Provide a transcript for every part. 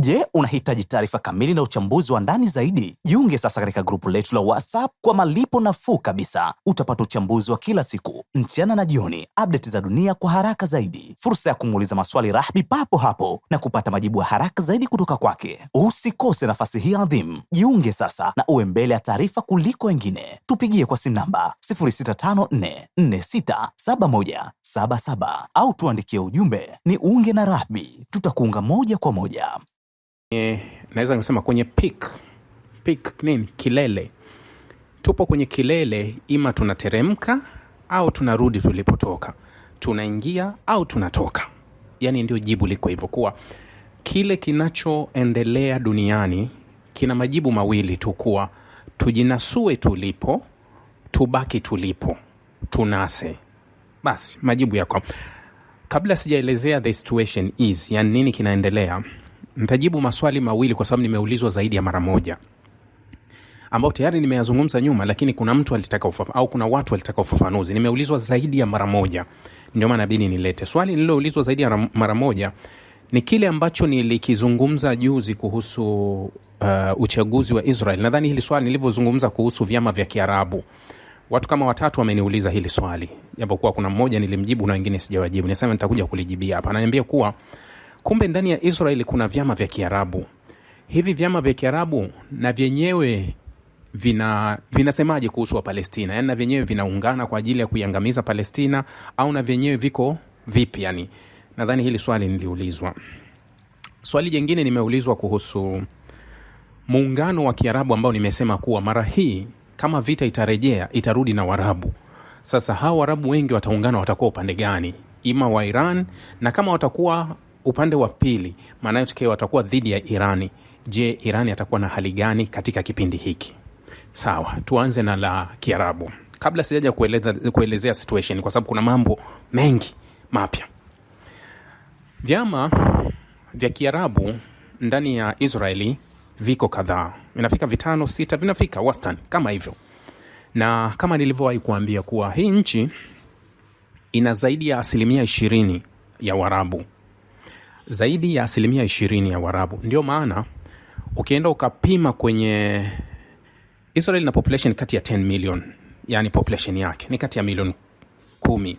Je, unahitaji taarifa kamili na uchambuzi wa ndani zaidi? Jiunge sasa katika grupu letu la WhatsApp kwa malipo nafuu kabisa. Utapata uchambuzi wa kila siku, mchana na jioni, update za dunia kwa haraka zaidi, fursa ya kumuuliza maswali Rahby papo hapo na kupata majibu ya haraka zaidi kutoka kwake. Usikose nafasi hii adhimu. Jiunge sasa na uwe mbele ya taarifa kuliko wengine. Tupigie kwa simu namba 0654467177 au tuandikie ujumbe ni unge na Rahby. Tutakuunga moja kwa moja. Naweza kusema kwenye peak nini? Kilele. Tupo kwenye kilele, ima tunateremka au tunarudi tulipotoka. Tunaingia au tunatoka. Yaani ndio jibu liko hivyo, kuwa kile kinachoendelea duniani kina majibu mawili tu, kuwa tujinasue tulipo, tubaki tulipo, tunase. Basi majibu yako. Kabla sijaelezea the situation is, yani nini kinaendelea, nitajibu maswali mawili kwa sababu nimeulizwa zaidi ya mara moja, ambao tayari nimeyazungumza nyuma, lakini kuna mtu alitaka au kuna watu walitaka ufafanuzi. Nimeulizwa zaidi ya mara moja, ndio maana inabidi nilete swali nililoulizwa zaidi ya mara moja. Ni kile ambacho nilikizungumza juzi kuhusu uchaguzi wa Israel. Nadhani hili swali nilivyozungumza kuhusu vyama vya Kiarabu, watu kama watatu wameniuliza hili swali, japokuwa kuna mmoja nilimjibu na wengine sijawajibu. Nisema nitakuja kulijibia hapa. Ananiambia kuwa kumbe ndani ya Israel kuna vyama vya Kiarabu. Hivi vyama vya Kiarabu na vyenyewe vinasemaje kuhusu wa Palestina? Yaani na vyenyewe vinaungana kwa ajili ya kuiangamiza Palestina au na vyenyewe viko vipi yani? Nadhani hili swali niliulizwa. Swali jingine nimeulizwa kuhusu muungano wa Kiarabu, ambao nimesema kuwa mara hii kama vita itarejea itarudi na Waarabu. Sasa hao Waarabu wengi wataungana, watakuwa upande gani? Ima wa Iran, na kama watakuwa upande wa pili, maana yake watakuwa dhidi ya Irani. Je, Irani atakuwa na hali gani katika kipindi hiki? Sawa, tuanze na la Kiarabu kabla sijaja kuelezea situation, kwa sababu kuna mambo mengi mapya. Vyama vya Kiarabu ndani ya Israeli viko kadhaa, vinafika 5, 6, vinafika wastani kama hivyo. Na kama nilivyowahi kuambia kuwa hii nchi ina zaidi ya 20% ya Waarabu, zaidi ya 20% ya Waarabu. Ndio maana ukienda ukapima kwenye Israel na population kati ya 10 million, yani population yake ni kati ya milioni 10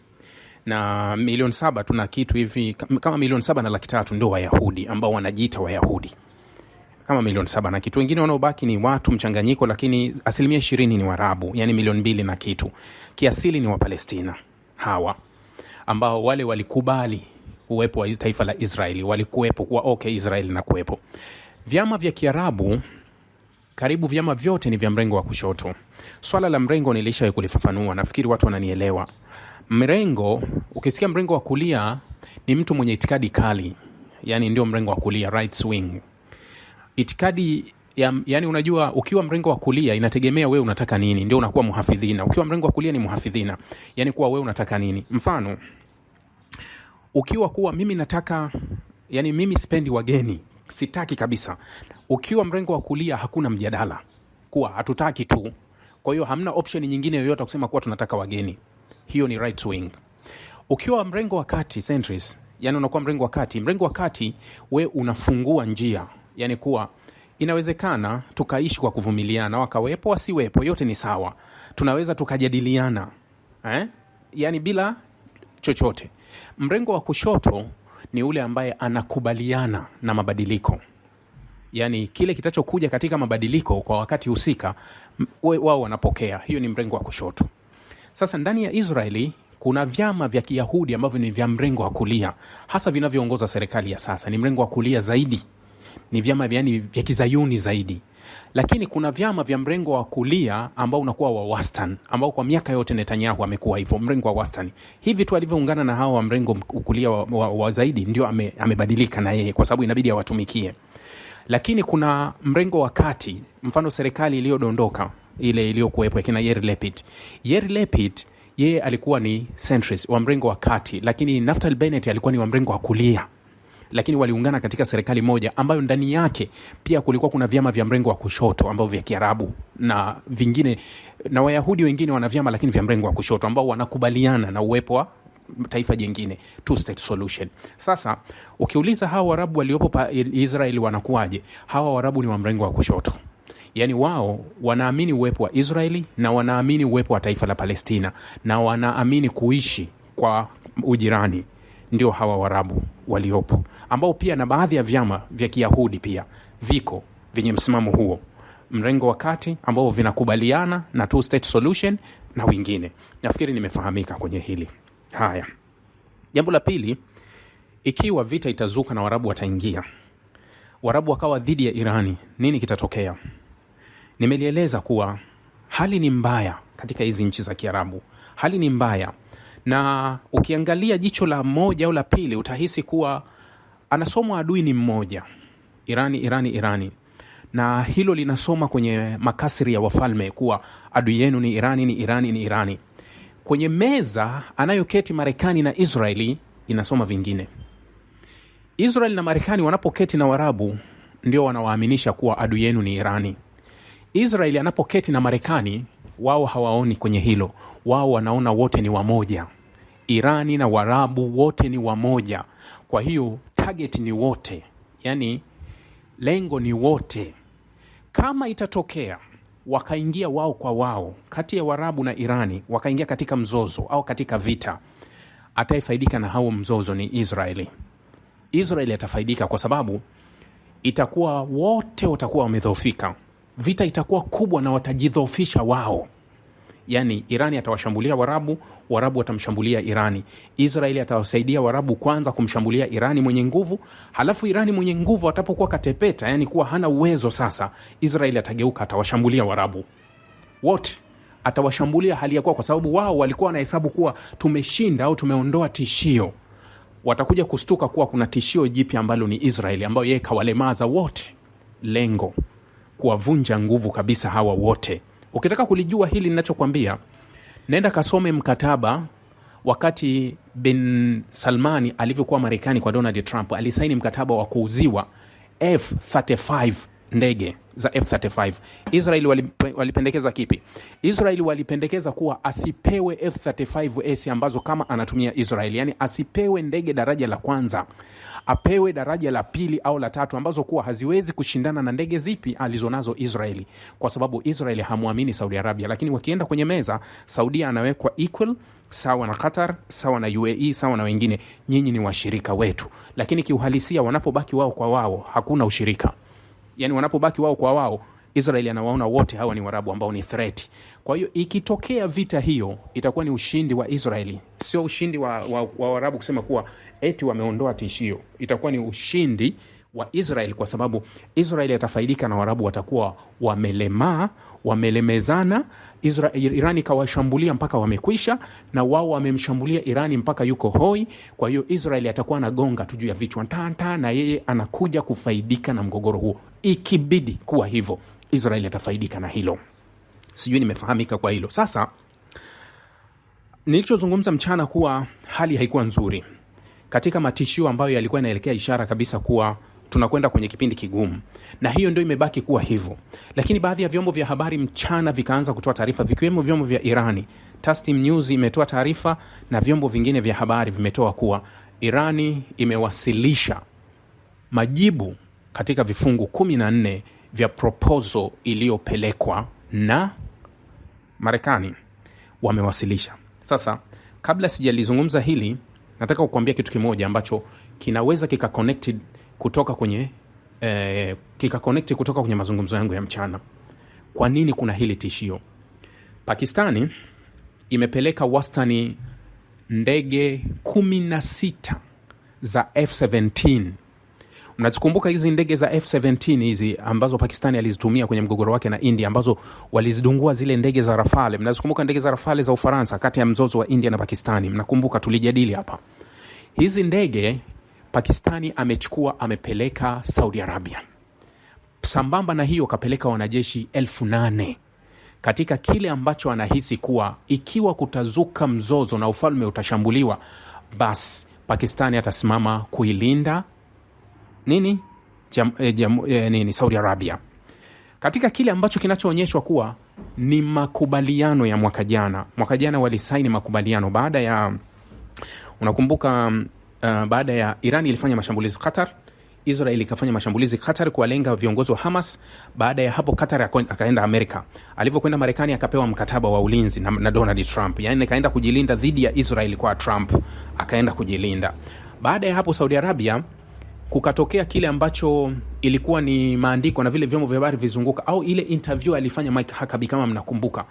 na milioni 7, tuna kitu hivi kama milioni 7 na 300 ndio Wayahudi ambao wanajiita Wayahudi, kama milioni 7 na kitu. Wengine wanaobaki ni watu mchanganyiko, lakini 20% ni Waarabu, yani milioni 2 na kitu. Kiasili ni wa Palestina hawa, ambao wale walikubali uwepo wa taifa la Israeli, walikuwepo kuwa okay, Israeli na kuwepo. Vyama vya Kiarabu karibu vyama vyote ni vya mrengo wa kushoto. Swala la mrengo nilishawahi kulifafanua, nafikiri watu wananielewa. Mrengo, ukisikia mrengo wa kulia ni mtu mwenye itikadi kali, yani ndio mrengo wa kulia, right wing. Itikadi yani unajua ukiwa mrengo wa kulia inategemea wewe unataka nini, ndio unakuwa muhafidhina. Ukiwa mrengo wa kulia ni muhafidhina, yani kuwa wewe unataka nini. Mfano, ukiwa kuwa mimi nataka, yani mimi sipendi wageni, sitaki kabisa. Ukiwa mrengo wa kulia hakuna mjadala, kuwa hatutaki tu. Kwa hiyo hamna option nyingine yoyote kusema kuwa tunataka wageni. Hiyo ni right wing. Ukiwa mrengo wa kati, centrist, yani unakuwa mrengo wa kati. Mrengo wa kati we unafungua njia, yani kuwa inawezekana tukaishi kwa kuvumiliana, wakawepo wasiwepo, yote ni sawa. Tunaweza tukajadiliana, yani bila chochote. Mrengo wa kushoto ni ule ambaye anakubaliana na mabadiliko, yani kile kitachokuja katika mabadiliko kwa wakati husika wao wanapokea. Hiyo ni mrengo wa kushoto. Sasa ndani ya Israeli kuna vyama vya Kiyahudi ambavyo ni vya mrengo wa kulia, hasa vinavyoongoza serikali ya sasa ni mrengo wa kulia zaidi, ni vyama vya Kizayuni zaidi. Lakini kuna vyama vya mrengo wa kulia ambao unakuwa wa wastani, ambao kwa miaka yote Netanyahu amekuwa hivyo, mrengo wa wastani. Hivi tu alivyoungana na hao wa mrengo kulia wa zaidi ndio amebadilika na yeye, kwa sababu inabidi awatumikie. Lakini kuna mrengo wa kati, mfano serikali iliyodondoka ile iliyokuwepo kina Yair Lapid, yeye alikuwa ni centrist wa mrengo wa kati, lakini Naftali Bennett alikuwa ni wa mrengo wa kulia. Lakini waliungana katika serikali moja ambayo ndani yake pia kulikuwa kuna vyama vya mrengo wa kushoto ambao vya Kiarabu na vingine, na Wayahudi wengine wana vyama lakini vya mrengo wa kushoto ambao wanakubaliana na uwepo wa taifa jingine, two state solution. Sasa ukiuliza hawa Waarabu waliopo pa Israeli wanakuaje, hawa Waarabu ni wa mrengo wa kushoto. Yani wao wanaamini uwepo wa Israeli na wanaamini uwepo wa taifa la Palestina na wanaamini kuishi kwa ujirani. Ndio hawa Waarabu waliopo, ambao pia na baadhi ya vyama vya Kiyahudi pia viko vyenye msimamo huo, mrengo wa kati, ambao vinakubaliana na two state solution na wengine. Nafikiri nimefahamika kwenye hili. Haya, jambo la pili, ikiwa vita itazuka na Waarabu wataingia, Waarabu wakawa dhidi ya Irani, nini kitatokea? Nimelieleza kuwa hali ni mbaya katika hizi nchi za Kiarabu, hali ni mbaya, na ukiangalia jicho la moja au la pili utahisi kuwa anasomwa adui ni mmoja, Irani, na hilo linasoma kwenye makasiri ya wafalme kuwa adui yenu ni Irani. Kwenye meza anayoketi Marekani na Israeli inasoma vingine. Israeli na Marekani wanapoketi na Waarabu ndio wanawaaminisha kuwa adui yenu ni Irani. Israeli anapoketi na Marekani, wao hawaoni kwenye hilo, wao wanaona wote ni wamoja. Irani na Waarabu wote ni wamoja, kwa hiyo target ni wote, yani lengo ni wote. Kama itatokea wakaingia wao kwa wao kati ya Waarabu na Irani, wakaingia katika mzozo au katika vita, atafaidika na hao mzozo ni Israeli. Israeli atafaidika kwa sababu itakuwa wote watakuwa wamedhoofika, vita itakuwa kubwa na watajidhoofisha wao. Yani Irani atawashambulia Waarabu, Waarabu watamshambulia Irani. Israeli atawasaidia Waarabu kwanza kumshambulia Irani mwenye nguvu, halafu Irani mwenye nguvu atapokuwa katepeta, yani kuwa hana uwezo sasa, Israeli atageuka atawashambulia Waarabu. Wote atawashambulia hali ya kwa sababu wao walikuwa wanahesabu kuwa tumeshinda au tumeondoa tishio. Watakuja kustuka kuwa kuna tishio jipya ambalo ni Israeli, ambayo yeye kawalemaza wote. Lengo kuwavunja nguvu kabisa hawa wote. Ukitaka kulijua hili ninachokwambia, nenda kasome mkataba wakati bin Salmani alivyokuwa Marekani kwa Donald Trump. Alisaini mkataba wa kuuziwa F-35 ndege za F-35. Israeli walipendekeza kipi? Israeli walipendekeza kuwa asipewe F-35S ambazo kama anatumia Israeli, yani asipewe ndege daraja la kwanza, apewe daraja la pili au la tatu, ambazo kuwa haziwezi kushindana na ndege zipi alizonazo Israeli, kwa sababu Israeli hamuamini Saudi Arabia. Lakini wakienda kwenye meza, Saudia anawekwa equal, sawa na Qatar, sawa na UAE, sawa na wengine, nyinyi ni washirika wetu. Lakini kiuhalisia wanapobaki wao kwa wao hakuna ushirika. Yani wanapobaki wao kwa wao, Israeli anawaona wote hawa ni Waarabu ambao ni threat. Kwa hiyo ikitokea vita hiyo, itakuwa ni ushindi wa Israeli, sio ushindi wa Waarabu kusema kuwa eti wameondoa tishio. Itakuwa ni ushindi wa Israeli, kwa sababu Israeli atafaidika na Waarabu watakuwa wamelemaa, wamelemezana. Irani kawashambulia mpaka wamekwisha, na wao wamemshambulia Irani mpaka yuko hoi. Kwa hiyo Israeli atakuwa anagonga tu juu ya vichwa tanta, na yeye anakuja kufaidika na mgogoro huo. Ikibidi kuwa hivyo, Israeli atafaidika na hilo. Sijui nimefahamika kwa hilo. Sasa nilichozungumza mchana kuwa hali haikuwa nzuri katika matishio ambayo yalikuwa yanaelekea ishara kabisa kuwa tunakwenda kwenye kipindi kigumu, na hiyo ndio imebaki kuwa hivyo. Lakini baadhi ya vyombo vya habari mchana vikaanza kutoa taarifa, vikiwemo vyombo vya Irani. Tasnim News imetoa taarifa na vyombo vingine vya habari vimetoa kuwa Irani imewasilisha majibu katika vifungu 14 vya proposal iliyopelekwa na Marekani. Wamewasilisha. Sasa kabla sijalizungumza hili, nataka kukuambia kitu kimoja ambacho kinaweza kika-connected kutoka kwenye kutoka kwenye mazungumzo yangu ya mchana. Kwa nini kuna hili tishio? Pakistani imepeleka wastani ndege 16 za F-17. Mnazikumbuka hizi ndege za F-17 hizi ambazo Pakistani alizitumia kwenye mgogoro wake na India, ambazo walizidungua zile ndege za Rafale. Mnazikumbuka ndege za Rafale za Ufaransa kati ya mzozo wa India na Pakistani? Mnakumbuka tulijadili hapa. Hizi ndege Pakistani amechukua, amepeleka Saudi Arabia. Sambamba na hiyo kapeleka wanajeshi 8,000 katika kile ambacho anahisi kuwa ikiwa kutazuka mzozo na ufalme utashambuliwa, basi Pakistani atasimama kuilinda Saudi Arabia. Katika kile ambacho kinachoonyeshwa kuwa ni makubaliano ya mwaka jana. Mwaka jana walisaini makubaliano baada ya Unakumbuka baada ya Iran ilifanya mashambulizi Qatar, Israel ikafanya mashambulizi Qatar kuwalenga viongozi wa Hamas. Baada ya hapo Qatar akaenda Amerika. Alivyokwenda Marekani akapewa mkataba wa ulinzi na Donald Trump. Yaani akaenda kujilinda dhidi ya Israel kwa Trump, akaenda kujilinda. Baada ya hapo Saudi Arabia kukatokea kile ambacho ilikuwa ni maandiko na vile vyombo vya habari vizunguka, au ile interview alifanya Mike Huckabee kama mnakumbuka,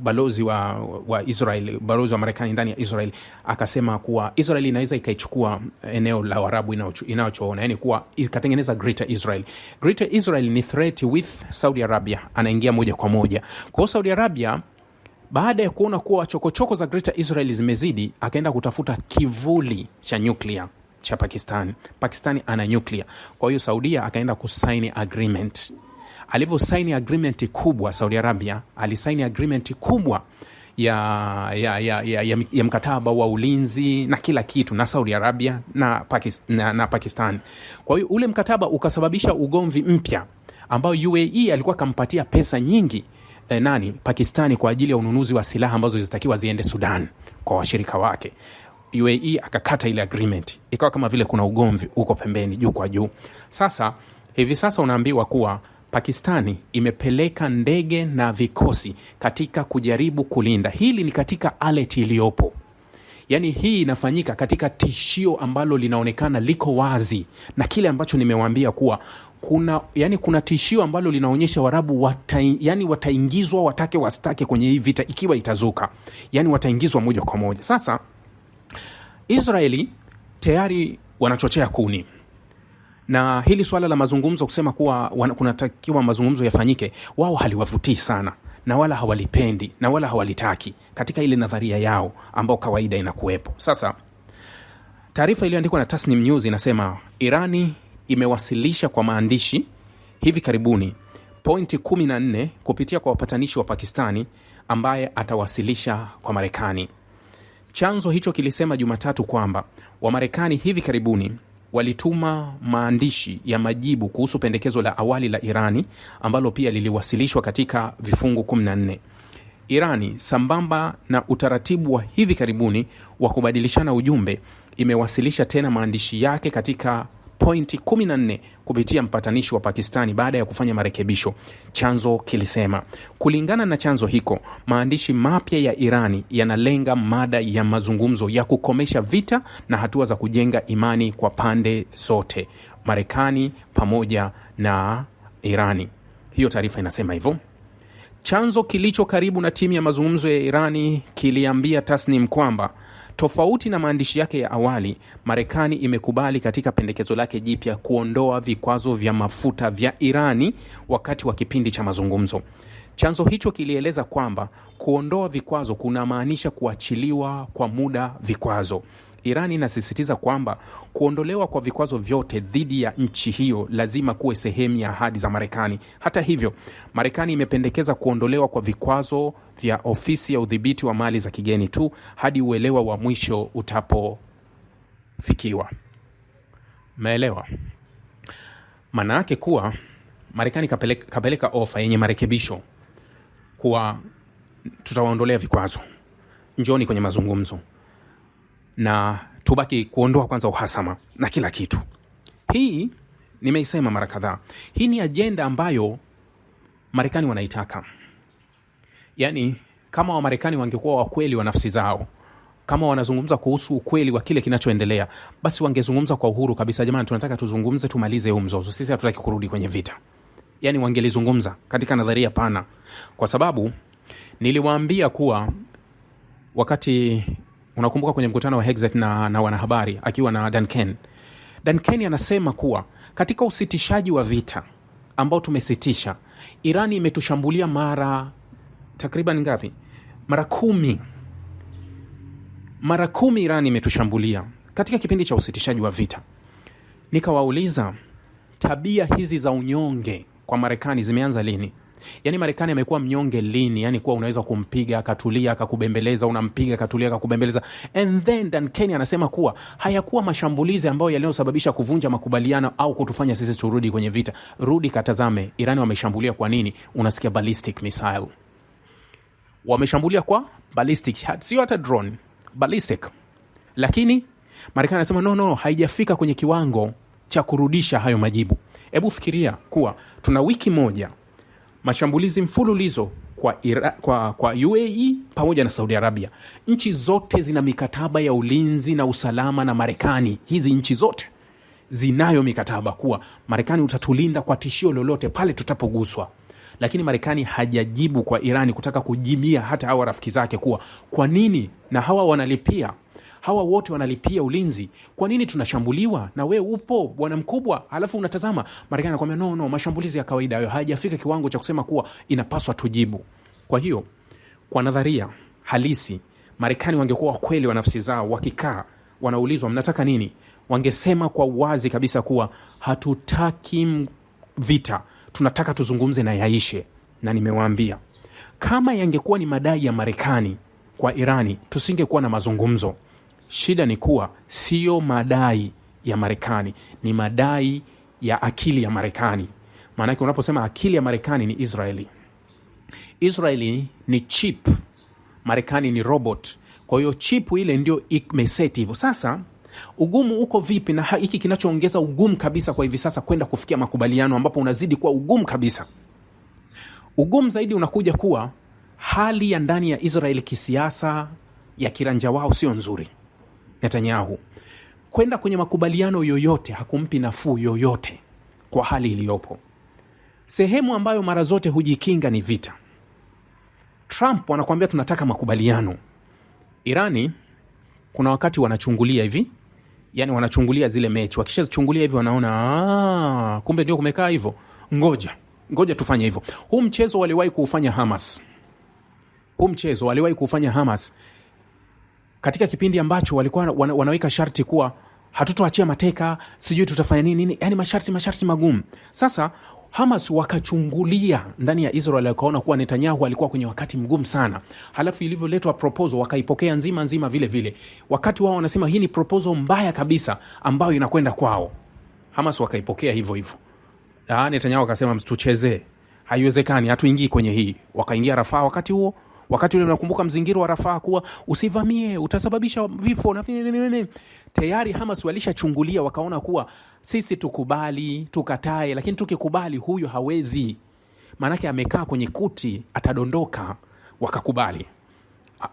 balozi wa Israel, balozi wa Marekani ndani ya Israel, akasema kuwa Israel inaweza ikaichukua eneo la Arabu inayochoona, yani kuwa ikatengeneza Greater Israel. Greater Israel ni threat with Saudi Arabia, anaingia moja kwa moja. Kwa Saudi Arabia baada ya kuona kuwa chokochoko za Greater Israel zimezidi, akaenda kutafuta kivuli cha nuclear cha Pakistani ana nuclear. Kwa hiyo Saudia akaenda kusaini agreement. Alivyo saini agreement kubwa, Saudi Arabia alisaini agreement kubwa ya mkataba wa ulinzi na kila kitu na Saudi Arabia na Pakistan. Kwa hiyo ule mkataba ukasababisha ugomvi mpya ambao UAE alikuwa kampatia pesa nyingi Pakistani kwa ajili ya ununuzi wa silaha ambazo zilitakiwa ziende Sudan kwa washirika wake. UAE akakata ile agreement. Ikawa kama vile kuna ugomvi uko pembeni juu kwa juu. Hivi sasa unaambiwa kuwa Pakistani imepeleka ndege na vikosi katika kujaribu kulinda. Hili ni katika alert iliyopo. Yaani hii inafanyika katika tishio ambalo linaonekana liko wazi, na kile ambacho nimewaambia kuwa kuna tishio ambalo linaonyesha Waarabu wataingizwa watake wastake kwenye hii vita ikiwa itazuka. Yaani wataingizwa moja kwa moja. Sasa Israeli tayari wanachochea kuni, na hili swala la mazungumzo kusema kuwa kunatakiwa mazungumzo yafanyike, wao haliwavutii sana na wala hawalipendi na wala hawalitaki katika ile nadharia yao ambao kawaida inakuwepo. Sasa taarifa iliyoandikwa na Tasnim News inasema Irani imewasilisha kwa maandishi hivi karibuni pointi 14 kupitia kwa wapatanishi wa Pakistani ambaye atawasilisha kwa Marekani. Chanzo hicho kilisema Jumatatu kwamba Wamarekani hivi karibuni walituma maandishi ya majibu kuhusu pendekezo la awali la Irani ambalo pia liliwasilishwa katika vifungu 14. Irani, sambamba na utaratibu wa hivi karibuni wa kubadilishana ujumbe, imewasilisha tena maandishi yake katika pointi 14 kupitia mpatanishi wa Pakistani baada ya kufanya marekebisho, chanzo kilisema. Kulingana na chanzo hiko, maandishi mapya ya Irani yanalenga mada ya mazungumzo ya kukomesha vita na hatua za kujenga imani kwa pande zote, Marekani pamoja na Irani. Hiyo taarifa inasema hivyo. Chanzo kilicho karibu na timu ya mazungumzo ya Irani kiliambia Tasnim kwamba tofauti na maandishi yake ya awali, Marekani imekubali katika pendekezo lake jipya kuondoa vikwazo vya mafuta vya Irani wakati wa kipindi cha mazungumzo. Chanzo hicho kilieleza kwamba kuondoa vikwazo kunamaanisha kuachiliwa kwa muda vikwazo. Irani inasisitiza kwamba kuondolewa kwa vikwazo vyote dhidi ya nchi hiyo lazima kuwe sehemu ya ahadi za Marekani. Hata hivyo, Marekani imependekeza kuondolewa kwa vikwazo vya ofisi ya udhibiti wa mali za kigeni tu hadi uelewa wa mwisho utapofikiwa. Maelewa? Maana yake kuwa Marekani kapeleka ofa yenye marekebisho kuwa tutawaondolea vikwazo, njoni kwenye mazungumzo na tubaki kuondoa kwanza uhasama na kila kitu. Hii nimeisema mara kadhaa. Hii ni ajenda ambayo Marekani wanaitaka. Yaani kama wa Marekani wangekuwa wa kweli wa nafsi zao, kama wanazungumza kuhusu ukweli wa kile kinachoendelea, basi wangezungumza kwa uhuru kabisa, jamani tunataka tuzungumze tumalize huu mzozo. Sisi hatutaki kurudi kwenye vita. Yaani wangelizungumza katika nadharia pana. Kwa sababu niliwaambia kuwa wakati unakumbuka kwenye mkutano wa Hexet na wanahabari akiwa na Dan Ken anasema kuwa katika usitishaji wa vita ambao tumesitisha, Irani imetushambulia mara takriban ngapi? Mara 10. Mara 10 Irani imetushambulia katika kipindi cha usitishaji wa vita. Nikawauliza, tabia hizi za unyonge kwa Marekani zimeanza lini? Yaani Marekani amekuwa mnyonge lini? Yaani kuwa unaweza kumpiga akatulia akakubembeleza, unampiga akatulia akakubembeleza. And then Dan Kenya anasema kuwa hayakuwa mashambulizi ambayo yaliyosababisha kuvunja makubaliano au kutufanya sisi turudi kwenye vita. Rudi katazame Irani wameshambulia kwa nini? Unasikia ballistic missile. Wameshambulia kwa ballistic, sio hata drone, ballistic. Lakini Marekani anasema no, haijafika kwenye kiwango cha kurudisha hayo majibu. Hebu fikiria kuwa tuna wiki moja mashambulizi mfululizo kwa UAE pamoja na Saudi Arabia. Nchi zote zina mikataba ya ulinzi na usalama na Marekani. Hizi nchi zote zinayo mikataba kuwa Marekani utatulinda kwa tishio lolote pale tutapoguswa. Lakini Marekani hajajibu kwa Irani kutaka kujibia hata hawa rafiki zake kuwa kwa nini, na hawa wanalipia, hawa wote wanalipia ulinzi, kwa nini tunashambuliwa na we upo bwana mkubwa halafu unatazama? Marekani anakuambia no, mashambulizi ya kawaida hayo, hayajafika kiwango cha kusema kuwa inapaswa tujibu. Kwa hiyo kwa nadharia halisi Marekani wangekuwa kweli wa nafsi zao, wakikaa wanaulizwa mnataka nini, wangesema kwa wazi kabisa kuwa hatutaki vita, tunataka tuzungumze na yaishe. Na nimewaambia kama yangekuwa ni madai ya Marekani kwa Irani tusingekuwa na mazungumzo. Shida ni kuwa sio madai ya Marekani, ni madai ya akili ya Marekani. Maanake unaposema akili ya Marekani ni Israeli ni chip, Marekani ni robot. Kwa hiyo chip ile ndio imeseti hivyo. Sasa ugumu uko vipi? Na hiki kinachoongeza ugumu kabisa kwa hivi sasa kwenda kufikia makubaliano, ambapo unazidi kuwa ugumu kabisa. Ugumu zaidi unakuja kuwa hali ya ndani ya Israeli kisiasa ya kiranja wao sio nzuri. Netanyahu kwenda kwenye makubaliano yoyote hakumpi nafuu yoyote kwa hali iliyopo. Sehemu ambayo mara zote hujikinga ni vita. Trump wanakuambia tunataka makubaliano. Irani kuna wakati wanachungulia hivi, yani wanachungulia zile mechi. Wakishazichungulia hivi wanaona kumbe ndio kumekaa hivyo, ngoja tufanye hivyo. Huu mchezo waliwahi kuufanya Hamas katika kipindi ambacho walikuwa wanaweka sharti kuwa hatutoachia mateka, sijui tutafanya nini, yani masharti magumu. Sasa Hamas wakachungulia ndani ya Israel, wakaona kuwa Netanyahu alikuwa kwenye wakati mgumu sana. Halafu ilivyoletwa proposal wakaipokea nzima vile vile. Wakati wao wanasema hii ni proposal mbaya kabisa ambayo inakwenda kwao, Hamas wakaipokea hivyo. Netanyahu akasema msituchezee, haiwezekani, hatuingii kwenye hii. Wakaingia Rafah wakati ule unakumbuka mzingiro wa Rafah kuwa usivamie, utasababisha vifo na nini. Tayari Hamas walishachungulia wakaona kuwa sisi tukubali, tukatae, lakini tukikubali huyu hawezi. Maanake amekaa kwenye kuti, atadondoka. Wakakubali.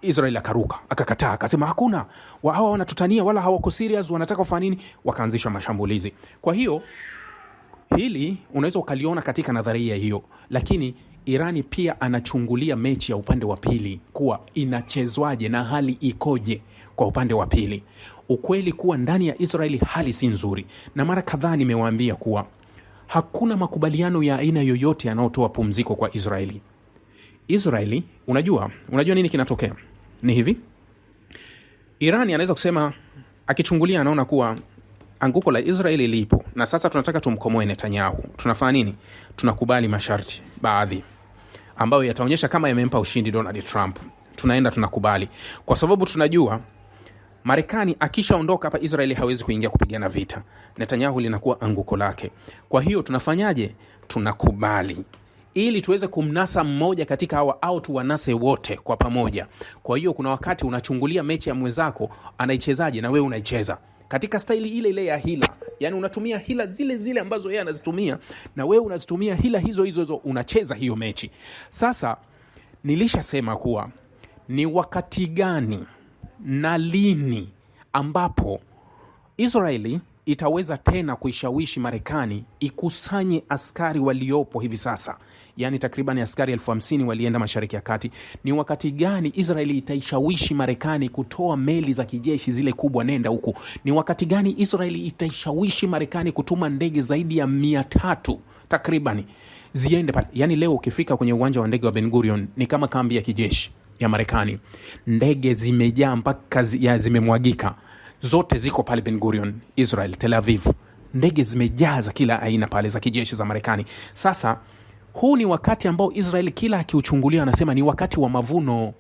Israel akaruka, akakataa, akasema hakuna, hawa wanatutania wala hawako serious, wanataka kufanya nini? Wakaanzisha mashambulizi. Kwa hiyo hili unaweza ukaliona katika nadharia hiyo, lakini Irani pia anachungulia mechi ya upande wa pili kuwa inachezwaje na hali ikoje kwa upande wa pili. Ukweli kuwa ndani ya Israeli hali si nzuri, na mara kadhaa nimewaambia kuwa hakuna makubaliano ya aina yoyote yanayotoa pumziko kwa Israeli. Unajua nini kinatokea? Ni hivi, Irani anaweza kusema, akichungulia anaona kuwa anguko la Israeli lipo na sasa tunataka tumkomoe Netanyahu. Tunafanya nini? Tunakubali masharti baadhi ambayo yataonyesha kama yamempa ushindi Donald Trump. Tunakubali kwa sababu tunajua Marekani akishaondoka hapa Israeli hawezi kuingia kupigana vita. Netanyahu linakuwa anguko lake. Kwa hiyo tunafanyaje? Tunakubali ili tuweze kumnasa mmoja katika hawa au tuwanase wote kwa pamoja. Kwa hiyo kuna wakati unachungulia mechi ya mwenzako anaichezaje na wewe unaicheza katika staili ile ya hila. Yani unatumia hila zile ambazo yeye anazitumia na wewe unazitumia hila hizo, unacheza hiyo mechi. Sasa nilishasema kuwa ni wakati gani na lini ambapo Israeli itaweza tena kuishawishi Marekani ikusanye askari waliopo hivi sasa. Yani takriban askari 50,000 walienda Mashariki ya Kati. Ni wakati gani Israeli itaishawishi Marekani kutoa meli za kijeshi zile kubwa nenda huku? Ni wakati gani Israeli itaishawishi Marekani kutuma ndege zaidi ya 300 takriban ziende pale? Yani leo ukifika kwenye uwanja wa ndege wa Ben Gurion ni kama kambi ya kijeshi ya Marekani. Ndege zimejaa mpaka zimemwagika. Zote ziko pale Ben Gurion, Israel, Tel Aviv. Ndege zimejaa za kila aina pale za kijeshi za Marekani. Sasa huu ni wakati ambao Israel kila akiuchungulia anasema ni wakati wa mavuno.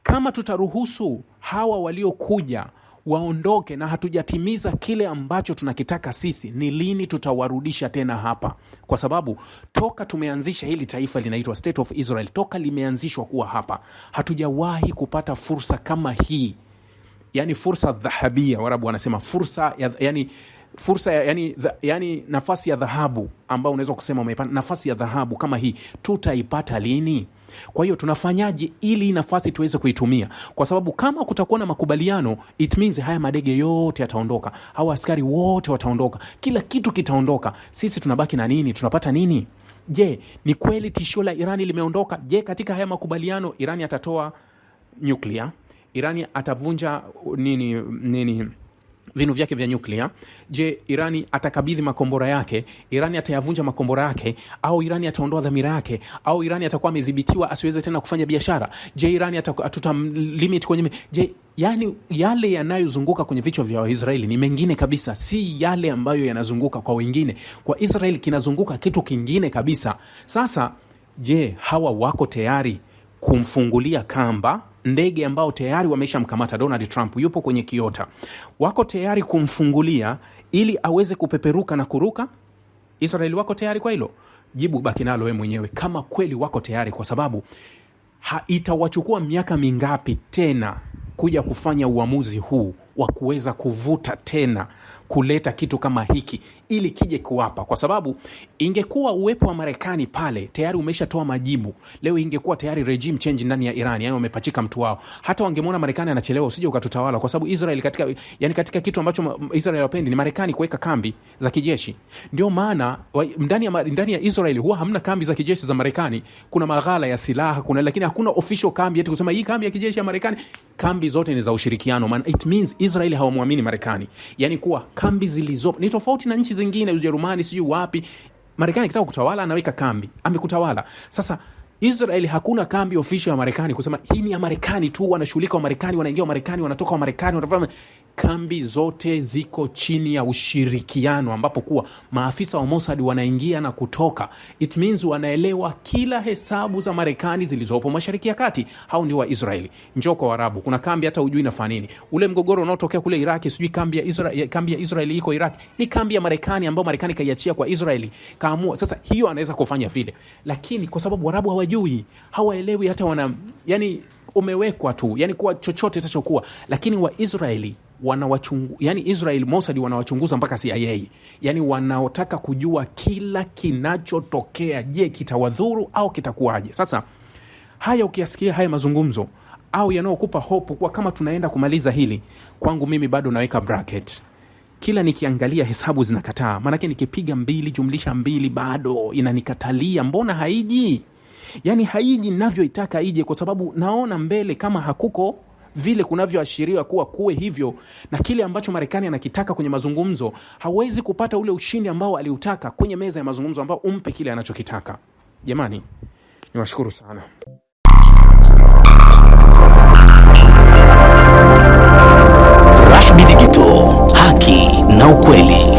Kama tutaruhusu hawa waliokuja waondoke na hatujatimiza kile ambacho tunakitaka sisi, ni lini tutawarudisha tena hapa? Kwa sababu toka tumeanzisha hili taifa linaitwa State of Israel, toka limeanzishwa kuwa hapa, hatujawahi kupata fursa kama hii yani fursa dhahabia, Warabu wanasema fursa ya, yani nafasi ya dhahabu ambao unaweza kusema umeipata nafasi ya dhahabu kama hii, tutaipata lini? Kwa hiyo tunafanyaje ili nafasi tuweze kuitumia? Kwa sababu kama kutakuwa na makubaliano, it means haya madege yote yataondoka, hawa askari wote wataondoka, kila kitu kitaondoka. Sisi tunabaki na nini? Tunapata nini? Je, ni kweli tishio la Irani limeondoka? Je, katika haya makubaliano Irani atatoa nyuklia? Irani atavunja nini vinu vyake vya nyuklia? Je, Irani atakabidhi makombora yake? Irani atayavunja makombora yake? Au Irani ataondoa dhamira yake? Au Irani atakuwa amedhibitiwa asiweze tena kufanya biashara? Je, Irani atutamlimit kwenye yani yale yanayozunguka kwenye vichwa vya Waisraeli ni mengine kabisa, si yale ambayo yanazunguka kwa wengine. Kwa Israeli kinazunguka kitu kingine kabisa. Sasa je, hawa wako tayari kumfungulia kamba ndege ambao tayari wameshamkamata Donald Trump, yupo kwenye kiota? Wako tayari kumfungulia ili aweze kupeperuka na kuruka? Israeli wako tayari kwa hilo? Jibu baki nalo wewe mwenyewe kama kweli wako tayari, kwa sababu itawachukua miaka mingapi tena kuja kufanya uamuzi huu wa kuweza kuvuta tena kuleta kitu kama hiki ili kije kuwapa? Kwa sababu ingekuwa uwepo wa Marekani pale tayari umeshatoa majibu, leo ingekuwa tayari regime change ndani ya Iran, yani wamepachika mtu wao. Hata wangemwona Marekani anachelewa, usije ukatutawala, kwa sababu Israel katika kitu ambacho Israel wapendi ni Marekani kuweka kambi za kijeshi. Ndio maana ndani ya Israel huwa hamna kambi za kijeshi za Marekani. Kuna maghala ya silaha, lakini hakuna official kambi eti kusema hii kambi ya kijeshi ya Marekani. Kambi zote ni za ushirikiano, man. It means Israel hawamwamini Marekani. Yani kuwa kambi zilizopo ni tofauti na nchi zingine, Ujerumani sijui wapi. Marekani akitaka kutawala anaweka kambi, amekutawala. Sasa Israel hakuna kambi official ya Marekani kusema hii ni ya Marekani tu, wanashughulika wa Marekani, wanaingia wa Marekani, wanatoka wa Marekani, wanafanya. Kambi zote ziko chini ya ushirikiano, ambapo kuwa maafisa wa Mossad wanaingia na kutoka. It means wanaelewa kila hesabu za Marekani zilizopo Mashariki ya Kati. Hao ndio wa Israeli. Njoo kwa Arabu, kuna kambi hata hujui inafanya nini. Ule mgogoro unaotokea kule Iraki, sijui kambi ya Israeli iko Iraki, ni kambi ya Marekani ambayo Marekani kaiachia kwa Israeli, kaamua. Sasa hiyo anaweza kufanya vile, lakini kwa sababu Arabu hawajui, hawaelewi, hata yani umewekwa tu, yani kwa chochote itachokuwa. Lakini wa Israeli yani Israel Mossad wanawachunguza mpaka CIA, yani wanaotaka kujua kila kinachotokea. Je, kitawadhuru au kitakuwaje? Sasa haya ukiasikia haya mazungumzo au yanayokupa hope kwa kama tunaenda kumaliza hili, kwangu mimi bado naweka bracket. Kila nikiangalia hesabu zinakataa, maana yake nikipiga 2 jumlisha 2 bado inanikatalia. Mbona haiji? Yani haiji ninavyoitaka ije, kwa sababu naona mbele kama hakuko vile kunavyoashiriwa kuwe hivyo, na kile ambacho Marekani anakitaka kwenye mazungumzo hawezi kupata ule ushindi ambao aliutaka kwenye meza ya mazungumzo, ambao umpe kile anachokitaka. Jamani, niwashukuru sana. Rahby Digital, haki na ukweli.